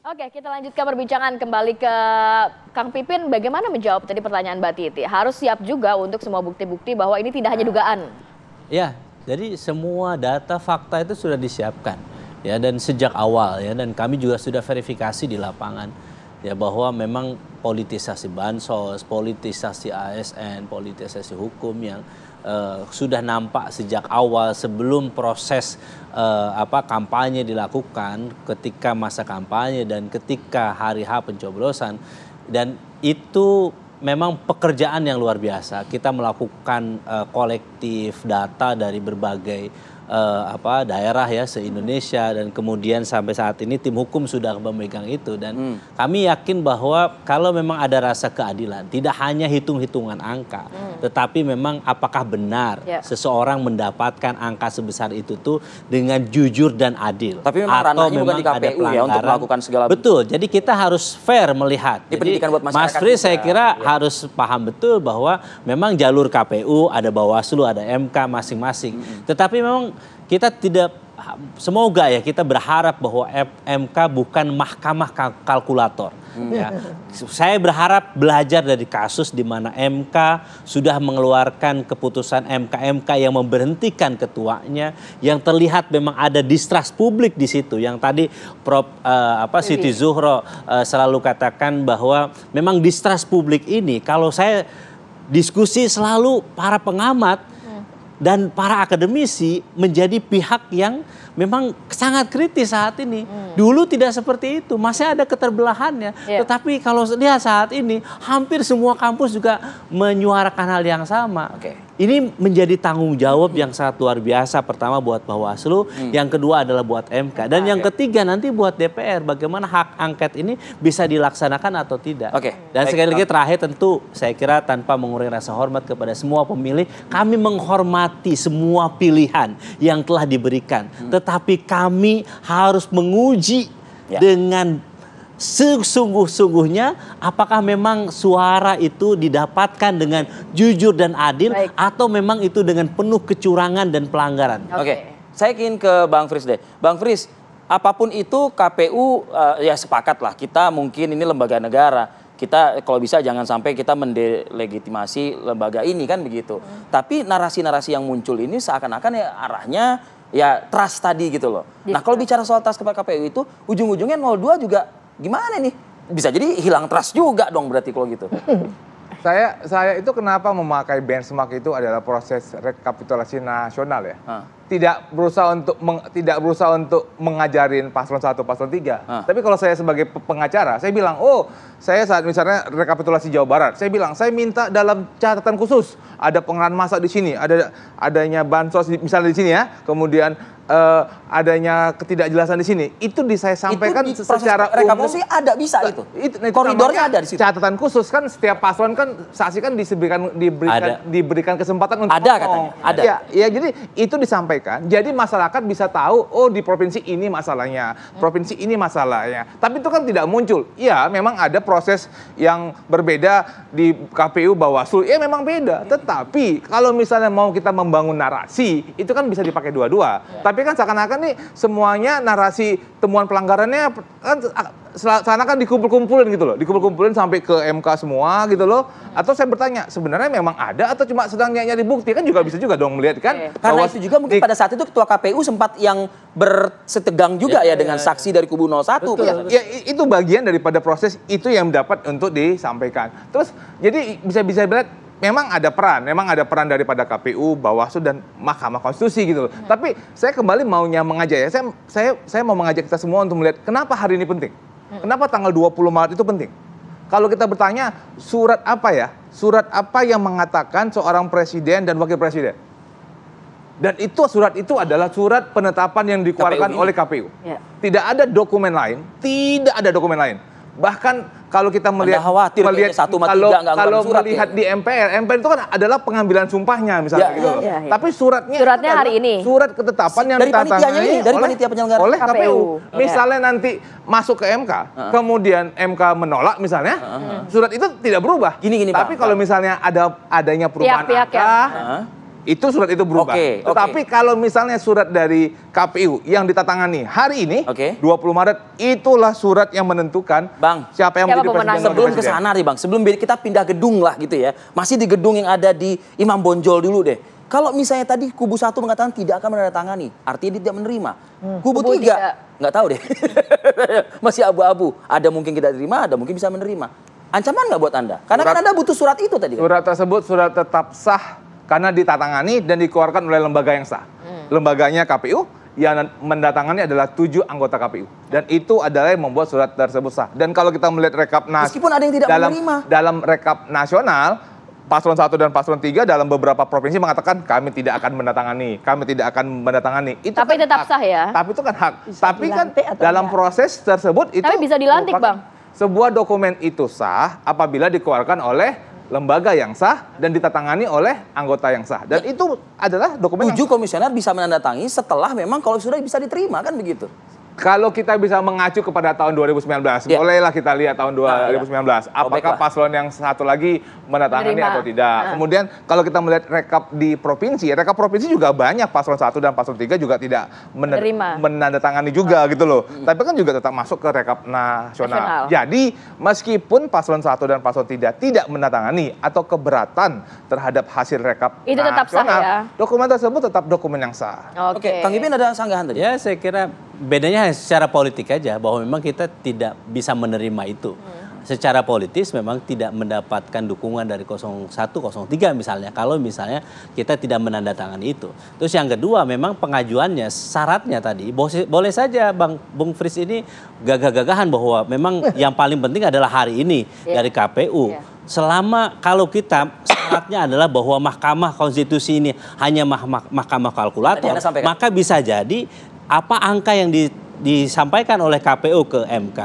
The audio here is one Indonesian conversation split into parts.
Oke, kita lanjutkan perbincangan kembali ke Kang Pipin. Bagaimana menjawab tadi pertanyaan Mbak Titi? Harus siap juga untuk semua bukti-bukti bahwa ini tidak hanya dugaan. Ya, jadi semua data fakta itu sudah disiapkan ya, dan sejak awal ya, dan kami juga sudah verifikasi di lapangan ya, bahwa memang politisasi bansos, politisasi ASN, politisasi hukum yang sudah nampak sejak awal sebelum proses kampanye dilakukan, ketika masa kampanye dan ketika hari H pencoblosan. Dan itu memang pekerjaan yang luar biasa. Kita melakukan kolektif data dari berbagai daerah ya se-Indonesia, dan kemudian sampai saat ini tim hukum sudah memegang itu, dan kami yakin bahwa kalau memang ada rasa keadilan, tidak hanya hitung-hitungan angka, tetapi memang apakah benar seseorang mendapatkan angka sebesar itu tuh dengan jujur dan adil. Tapi memang ranahnya bukan di KPU ya untuk melakukan segala. Betul, jadi kita harus fair melihat. Di pendidikan buat masyarakat. Mas Fris saya kira harus paham betul bahwa memang jalur KPU, ada Bawaslu, ada MK masing-masing. Tetapi memang kita tidak, semoga ya, kita berharap bahwa MK bukan mahkamah kalkulator. Ya. Saya berharap belajar dari kasus di mana MK sudah mengeluarkan keputusan MK yang memberhentikan ketuanya, yang terlihat memang ada distrust publik di situ. Yang tadi Prof. Siti Zuhro selalu katakan bahwa memang distrust publik ini, kalau saya diskusi selalu para pengamat dan para akademisi menjadi pihak yang memang sangat kritis saat ini. Dulu tidak seperti itu, masih ada keterbelahannya. Tetapi kalau lihat saat ini, hampir semua kampus juga menyuarakan hal yang sama. Ini menjadi tanggung jawab yang sangat luar biasa. Pertama buat Bawaslu, yang kedua adalah buat MK. Dan yang ketiga nanti buat DPR, bagaimana hak angket ini bisa dilaksanakan atau tidak. Dan sekali lagi terakhir, tentu saya kira tanpa mengurangi rasa hormat kepada semua pemilih, kami menghormati semua pilihan yang telah diberikan. Tetapi kami harus menguji dengan sesungguh-sungguhnya apakah memang suara itu didapatkan dengan jujur dan adil, atau memang itu dengan penuh kecurangan dan pelanggaran. Saya ingin ke Bang Fris deh. Bang Fris, apapun itu KPU ya sepakat lah, kita mungkin ini lembaga negara. Kita kalau bisa jangan sampai kita mendelegitimasi lembaga ini, kan begitu. Tapi narasi-narasi yang muncul ini seakan-akan ya arahnya ya trust tadi gitu loh. Nah kalau bicara soal trust kepada KPU itu, ujung-ujungnya 02 juga gimana nih? Bisa jadi hilang trust juga dong berarti kalau gitu. Saya itu kenapa memakai benchmark itu adalah proses rekapitulasi nasional ya. Tidak berusaha untuk mengajarin paslon 1, paslon 3. Tapi kalau saya sebagai pengacara, saya bilang, oh saya saat misalnya rekapitulasi Jawa Barat, saya bilang saya minta dalam catatan khusus ada pengerahan massa di sini, adanya bansos misalnya di sini ya, kemudian adanya ketidakjelasan di sini, itu saya sampaikan itu secara umum. Rekapitulasi ada bisa itu. Koridornya ada di situ. Catatan khusus kan setiap paslon kan saksi kan diberikan kesempatan untuk ada katanya. Ada. Ya jadi itu disampaikan. Jadi masyarakat bisa tahu, oh di provinsi ini masalahnya, provinsi ini masalahnya. Tapi itu kan tidak muncul. Ya memang ada proses yang berbeda di KPU Bawaslu. Ya memang beda. Tetapi kalau misalnya mau kita membangun narasi, itu kan bisa dipakai dua-dua. Tapi kan seakan-akan nih semuanya narasi temuan pelanggarannya kan seakan-akan dikumpul-kumpulin gitu loh. Dikumpul-kumpulin sampai ke MK semua gitu loh. Atau saya bertanya, sebenarnya memang ada atau cuma sedang nyari bukti? Kan juga bisa juga dong melihat kan. Karena itu juga mungkin pada saat itu ketua KPU sempat yang bersetegang juga ya dengan saksi dari kubu 01. Ya itu bagian daripada proses itu yang dapat untuk disampaikan. Terus jadi bisa lihat memang ada peran daripada KPU, Bawaslu dan Mahkamah Konstitusi gitu loh. Tapi saya kembali maunya mengajak ya. Saya mau mengajak kita semua untuk melihat kenapa hari ini penting. Kenapa tanggal 20 Maret itu penting? Kalau kita bertanya, surat apa ya? Surat apa yang mengatakan seorang presiden dan wakil presiden? Dan itu surat itu adalah surat penetapan yang dikeluarkan oleh KPU. Tidak ada dokumen lain, Bahkan kalau kita melihat di MPR itu kan adalah pengambilan sumpahnya misalnya gitu. Tapi suratnya hari ini. Surat ketetapan yang ditantangani oleh KPU. Misalnya nanti masuk ke MK, kemudian MK menolak misalnya, surat itu tidak berubah. Tapi kalau misalnya adanya perubahan angka, itu surat itu berubah. Tetapi kalau misalnya surat dari KPU yang ditatangani hari ini, 20 Maret, itulah surat yang menentukan siapa yang menjadi presiden. Sebelum ke sana nih Bang, sebelum kita pindah gedung lah gitu ya, masih di gedung yang ada di Imam Bonjol dulu deh. Kalau misalnya tadi kubu 1 mengatakan tidak akan menandatangani, artinya dia tidak menerima. Kubu 3, nggak tahu deh. Masih abu-abu. Ada mungkin tidak terima, ada mungkin bisa menerima. Ancaman nggak buat Anda? Karena kan Anda butuh surat itu tadi. Surat tersebut surat tetap sah karena ditatangani dan dikeluarkan oleh lembaga yang sah. Lembaganya KPU, yang mendatangani adalah 7 anggota KPU. Dan itu adalah yang membuat surat tersebut sah. Dan kalau kita melihat rekap meskipun ada yang tidak menerima. Dalam rekap nasional, Paslon 1 dan Paslon 3 dalam beberapa provinsi mengatakan kami tidak akan mendatangani, kami tidak akan mendatangani. Itu tapi kan tetap hak. Sah ya? Tapi itu kan hak. Tapi kan dalam proses tersebut itu tapi bisa dilantik Bang. Sebuah dokumen itu sah apabila dikeluarkan oleh lembaga yang sah dan ditatangani oleh anggota yang sah. Dan itu adalah dokumen 7 komisioner bisa menandatangani setelah memang kalau sudah bisa diterima kan begitu. Kalau kita bisa mengacu kepada tahun 2019, bolehlah kita lihat tahun 2019. Apakah paslon yang satu lagi menandatangani atau tidak. Kemudian kalau kita melihat rekap di provinsi, rekap provinsi juga banyak paslon 1 dan paslon 3 juga tidak menandatangani juga gitu loh. Tapi kan juga tetap masuk ke rekap nasional. Jadi meskipun paslon 1 dan paslon 3 tidak menandatangani atau keberatan terhadap hasil rekap itu nasional, tetap sah ya? Dokumen tersebut tetap dokumen yang sah. Oke, Kang Pipin ada sanggahan tadi? Ya saya kira bedanya secara politik aja bahwa memang kita tidak bisa menerima itu. Secara politis memang tidak mendapatkan dukungan dari 01, 03 misalnya. Kalau misalnya kita tidak menandatangani itu. Terus yang kedua memang pengajuannya, syaratnya tadi boleh saja Bung Fris ini gagah-gagahan bahwa memang yang paling penting adalah hari ini dari KPU. Selama kalau kita syaratnya adalah bahwa Mahkamah Konstitusi ini hanya mahkamah kalkulator, maka bisa jadi apa angka yang disampaikan oleh KPU ke MK,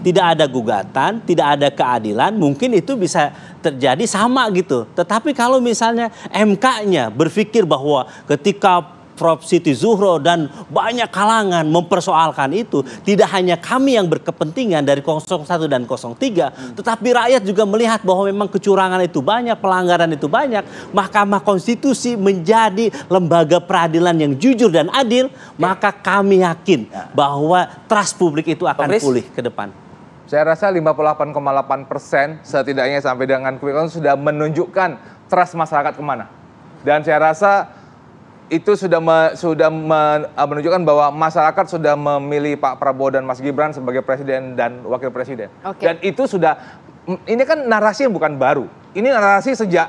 tidak ada gugatan, tidak ada keadilan, mungkin itu bisa terjadi sama gitu. Tetapi kalau misalnya MK-nya berpikir bahwa ketika Prof. Siti Zuhro dan banyak kalangan mempersoalkan itu, tidak hanya kami yang berkepentingan dari 01 dan 03, tetapi rakyat juga melihat bahwa memang kecurangan itu banyak, pelanggaran itu banyak, Mahkamah Konstitusi menjadi lembaga peradilan yang jujur dan adil, maka kami yakin bahwa trust publik itu akan pulih ke depan. Saya rasa 58,8% setidaknya sampai dengan quick count sudah menunjukkan trust masyarakat kemana. Dan saya rasa itu sudah menunjukkan bahwa masyarakat sudah memilih Pak Prabowo dan Mas Gibran sebagai presiden dan wakil presiden. Dan itu sudah, ini kan narasi yang bukan baru. Ini narasi sejak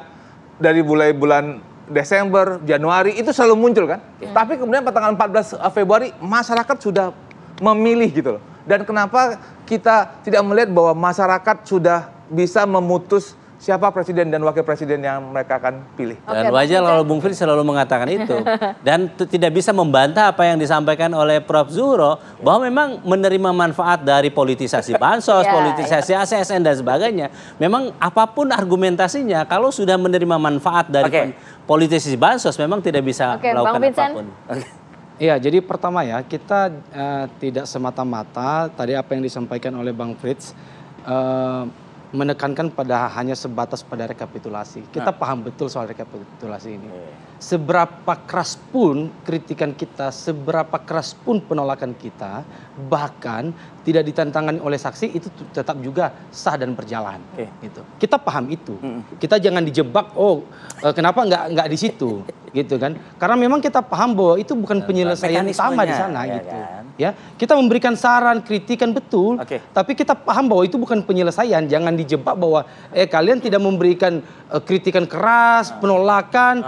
dari mulai bulan Desember, Januari itu selalu muncul kan. Tapi kemudian pada tanggal 14 Februari masyarakat sudah memilih gitu loh. Dan kenapa kita tidak melihat bahwa masyarakat sudah bisa memutus siapa presiden dan wakil presiden yang mereka akan pilih. Dan wajar kalau Bung Fris selalu mengatakan itu. Dan tidak bisa membantah apa yang disampaikan oleh Prof. Zuhro, bahwa memang menerima manfaat dari politisasi bansos, politisasi ASN dan sebagainya. Memang apapun argumentasinya, kalau sudah menerima manfaat dari politisasi bansos, memang tidak bisa melakukan apapun. Iya, jadi pertama ya, kita tidak semata-mata tadi apa yang disampaikan oleh Bang Frits, menekankan pada hanya sebatas pada rekapitulasi. Kita paham betul soal rekapitulasi ini. Seberapa keras pun kritikan kita, seberapa keras pun penolakan kita, bahkan tidak ditantangani oleh saksi, itu tetap juga sah dan berjalan. Gitu. Kita paham itu. Kita jangan dijebak, kenapa nggak di situ, gitu kan? Karena memang kita paham bahwa itu bukan penyelesaian utama di sana, gitu. Ya, kita memberikan saran, kritikan betul, tapi kita paham bahwa itu bukan penyelesaian. Jangan dijebak bahwa kalian tidak memberikan kritikan keras, penolakan.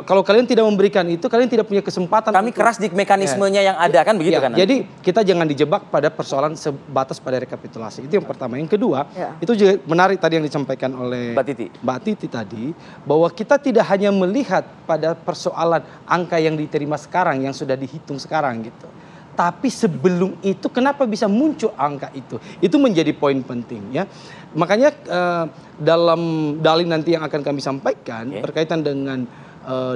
Kalau kalian tidak memberikan itu, kalian tidak punya kesempatan. Kami keras di mekanismenya yang ada kan begitu kan? Jadi kita jangan dijebak pada persoalan sebatas pada rekapitulasi. Itu yang pertama. Yang kedua, itu juga menarik tadi yang disampaikan oleh Mbak Titi tadi, bahwa kita tidak hanya melihat pada persoalan angka yang diterima sekarang, yang sudah dihitung sekarang gitu. Tapi sebelum itu kenapa bisa muncul angka itu? Itu menjadi poin penting ya. Makanya dalam dalil nanti yang akan kami sampaikan berkaitan dengan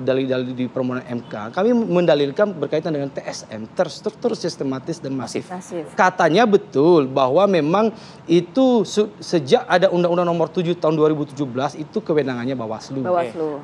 dalil-dalil di permohonan MK, kami mendalilkan berkaitan dengan TSM, terstruktur, sistematis, dan masif. Katanya betul bahwa memang itu sejak ada Undang-Undang Nomor 7 tahun 2017 itu kewenangannya Bawaslu.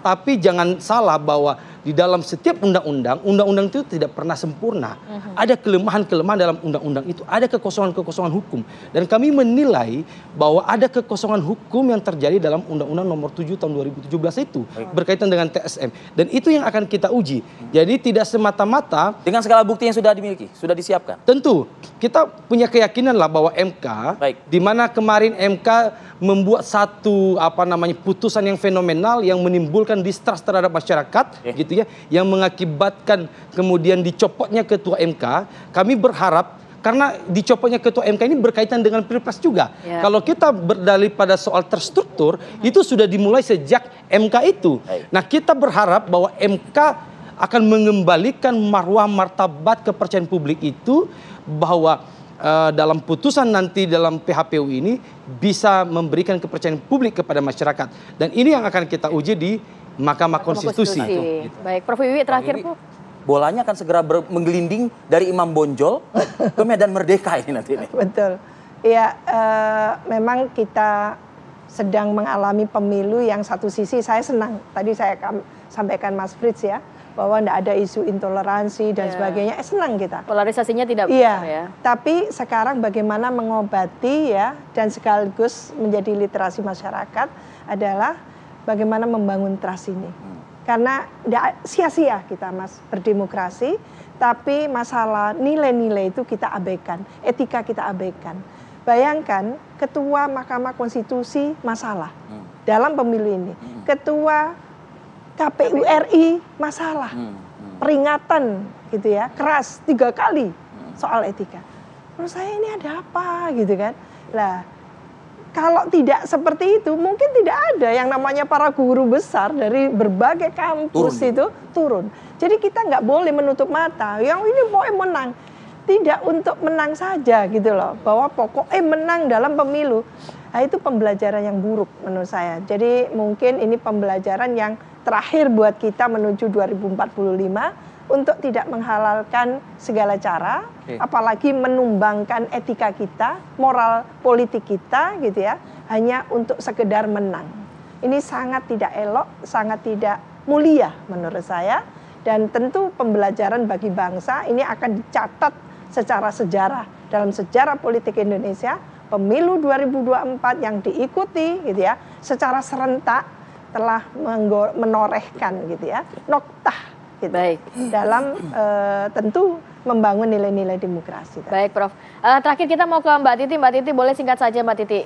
Tapi jangan salah bahwa di dalam setiap undang-undang itu tidak pernah sempurna. Ada kelemahan-kelemahan dalam undang-undang itu, ada kekosongan-kekosongan hukum. Dan kami menilai bahwa ada kekosongan hukum yang terjadi dalam Undang-Undang Nomor 7 tahun 2017 itu berkaitan dengan TSM. Dan itu yang akan kita uji. Jadi tidak semata-mata dengan segala bukti yang sudah dimiliki, sudah disiapkan. Tentu kita punya keyakinan lah bahwa MK, di mana kemarin MK membuat satu putusan yang fenomenal yang menimbulkan distrust terhadap masyarakat, gitu ya, yang mengakibatkan kemudian dicopotnya ketua MK. Kami berharap karena dicopotnya ketua MK ini berkaitan dengan Pilpres juga. Kalau kita berdalil pada soal terstruktur, itu sudah dimulai sejak MK itu. Nah, kita berharap bahwa MK akan mengembalikan marwah martabat kepercayaan publik itu, bahwa dalam putusan nanti dalam PHPU ini bisa memberikan kepercayaan publik kepada masyarakat. Dan ini yang akan kita uji di Mahkamah Konstitusi. Baik, Prof. Wiwi terakhir, Prof. Bolanya akan segera menggelinding dari Imam Bonjol ke Medan Merdeka ini nanti. Betul. Ya, memang kita sedang mengalami pemilu yang satu sisi saya senang. Tadi saya sampaikan Mas Frits ya, bahwa tidak ada isu intoleransi dan sebagainya. Senang kita. Polarisasinya tidak besar ya. Tapi sekarang bagaimana mengobati ya dan sekaligus menjadi literasi masyarakat adalah bagaimana membangun trust ini. Karena tidak sia-sia kita Mas berdemokrasi, tapi masalah nilai-nilai itu kita abaikan, etika kita abaikan. Bayangkan ketua Mahkamah Konstitusi masalah dalam pemilu ini, ketua KPU RI masalah, peringatan gitu ya, keras 3 kali soal etika. Menurut saya ini ada apa gitu kan? Lah, kalau tidak seperti itu, mungkin tidak ada yang namanya para guru besar dari berbagai kampus itu turun. Jadi kita nggak boleh menutup mata. Yang ini pokoknya menang. Tidak untuk menang saja gitu loh. Bahwa pokoknya menang dalam pemilu. Nah, itu pembelajaran yang buruk menurut saya. Jadi mungkin ini pembelajaran yang terakhir buat kita menuju 2045. Untuk tidak menghalalkan segala cara, apalagi menumbangkan etika kita, moral politik kita gitu ya, hanya untuk sekedar menang. Ini sangat tidak elok, sangat tidak mulia menurut saya, dan tentu pembelajaran bagi bangsa ini akan dicatat secara sejarah. Dalam sejarah politik Indonesia, pemilu 2024 yang diikuti gitu ya, secara serentak telah menorehkan gitu ya, noktah gitu. Baik. Dalam tentu membangun nilai-nilai demokrasi. Baik, Prof. Terakhir kita mau ke Mbak Titi. Mbak Titi, boleh singkat saja Mbak Titi.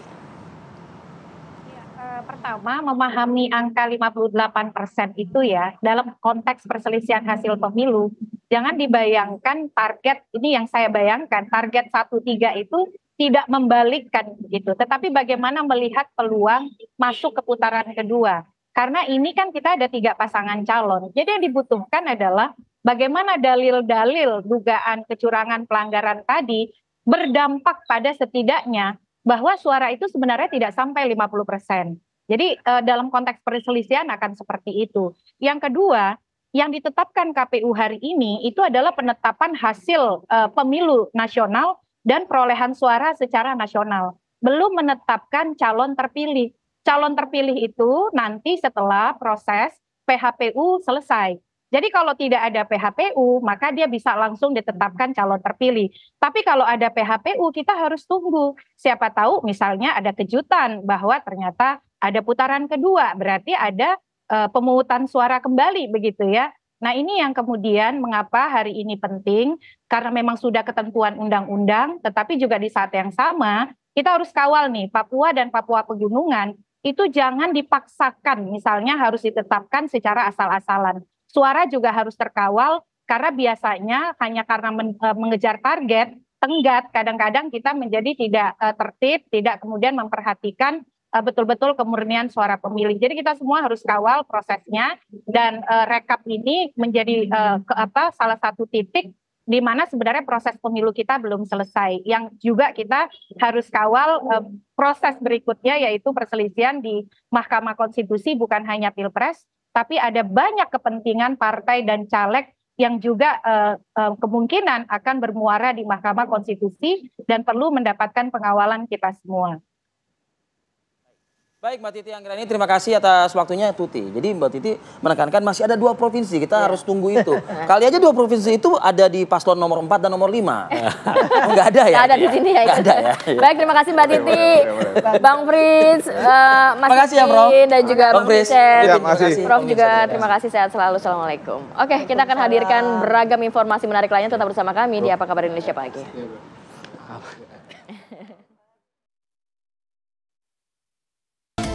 Pertama, memahami angka 58% itu ya, dalam konteks perselisihan hasil pemilu, jangan dibayangkan target, ini yang saya bayangkan, target 1-3 itu tidak membalikkan gitu, tetapi bagaimana melihat peluang masuk ke putaran kedua. Karena ini kan kita ada 3 pasangan calon. Jadi yang dibutuhkan adalah bagaimana dalil-dalil dugaan kecurangan pelanggaran tadi berdampak pada setidaknya bahwa suara itu sebenarnya tidak sampai 50%. Jadi dalam konteks perselisihan akan seperti itu. Yang kedua, yang ditetapkan KPU hari ini itu adalah penetapan hasil pemilu nasional dan perolehan suara secara nasional. Belum menetapkan calon terpilih. Calon terpilih itu nanti setelah proses PHPU selesai. Jadi kalau tidak ada PHPU, maka dia bisa langsung ditetapkan calon terpilih. Tapi kalau ada PHPU, kita harus tunggu. Siapa tahu misalnya ada kejutan bahwa ternyata ada putaran kedua, berarti ada pemungutan suara kembali begitu ya. Nah ini yang kemudian mengapa hari ini penting, karena memang sudah ketentuan undang-undang, tetapi juga di saat yang sama, kita harus kawal nih, Papua dan Papua Pegunungan, itu jangan dipaksakan, misalnya harus ditetapkan secara asal-asalan. Suara juga harus terkawal, karena biasanya hanya karena mengejar target, tenggat, kadang-kadang kita menjadi tidak tertib, tidak kemudian memperhatikan betul-betul kemurnian suara pemilih. Jadi kita semua harus kawal prosesnya, dan rekap ini menjadi salah satu titik di mana sebenarnya proses pemilu kita belum selesai. Yang juga kita harus kawal proses berikutnya, yaitu perselisihan di Mahkamah Konstitusi, bukan hanya Pilpres, tapi ada banyak kepentingan partai dan caleg yang juga kemungkinan akan bermuara di Mahkamah Konstitusi dan perlu mendapatkan pengawalan kita semua. Baik Mbak Titi Anggrani, terima kasih atas waktunya Tuti. Jadi Mbak Titi menekankan masih ada 2 provinsi, kita harus tunggu itu. Kali aja 2 provinsi itu ada di paslon nomor 4 dan nomor 5. Oh, nggak ada ya? Nggak ada di sini ya. Nggak ada ya. Baik, terima kasih Mbak Titi, Bang Frits, Mas Makasih ya, Prof. Titin, dan juga Bang Fris. Vincent. Terima kasih. Prof juga terima kasih, sehat selalu. Assalamualaikum. Oke, kita akan hadirkan beragam informasi menarik lainnya tetap bersama kami di Apa Kabar Indonesia Pagi.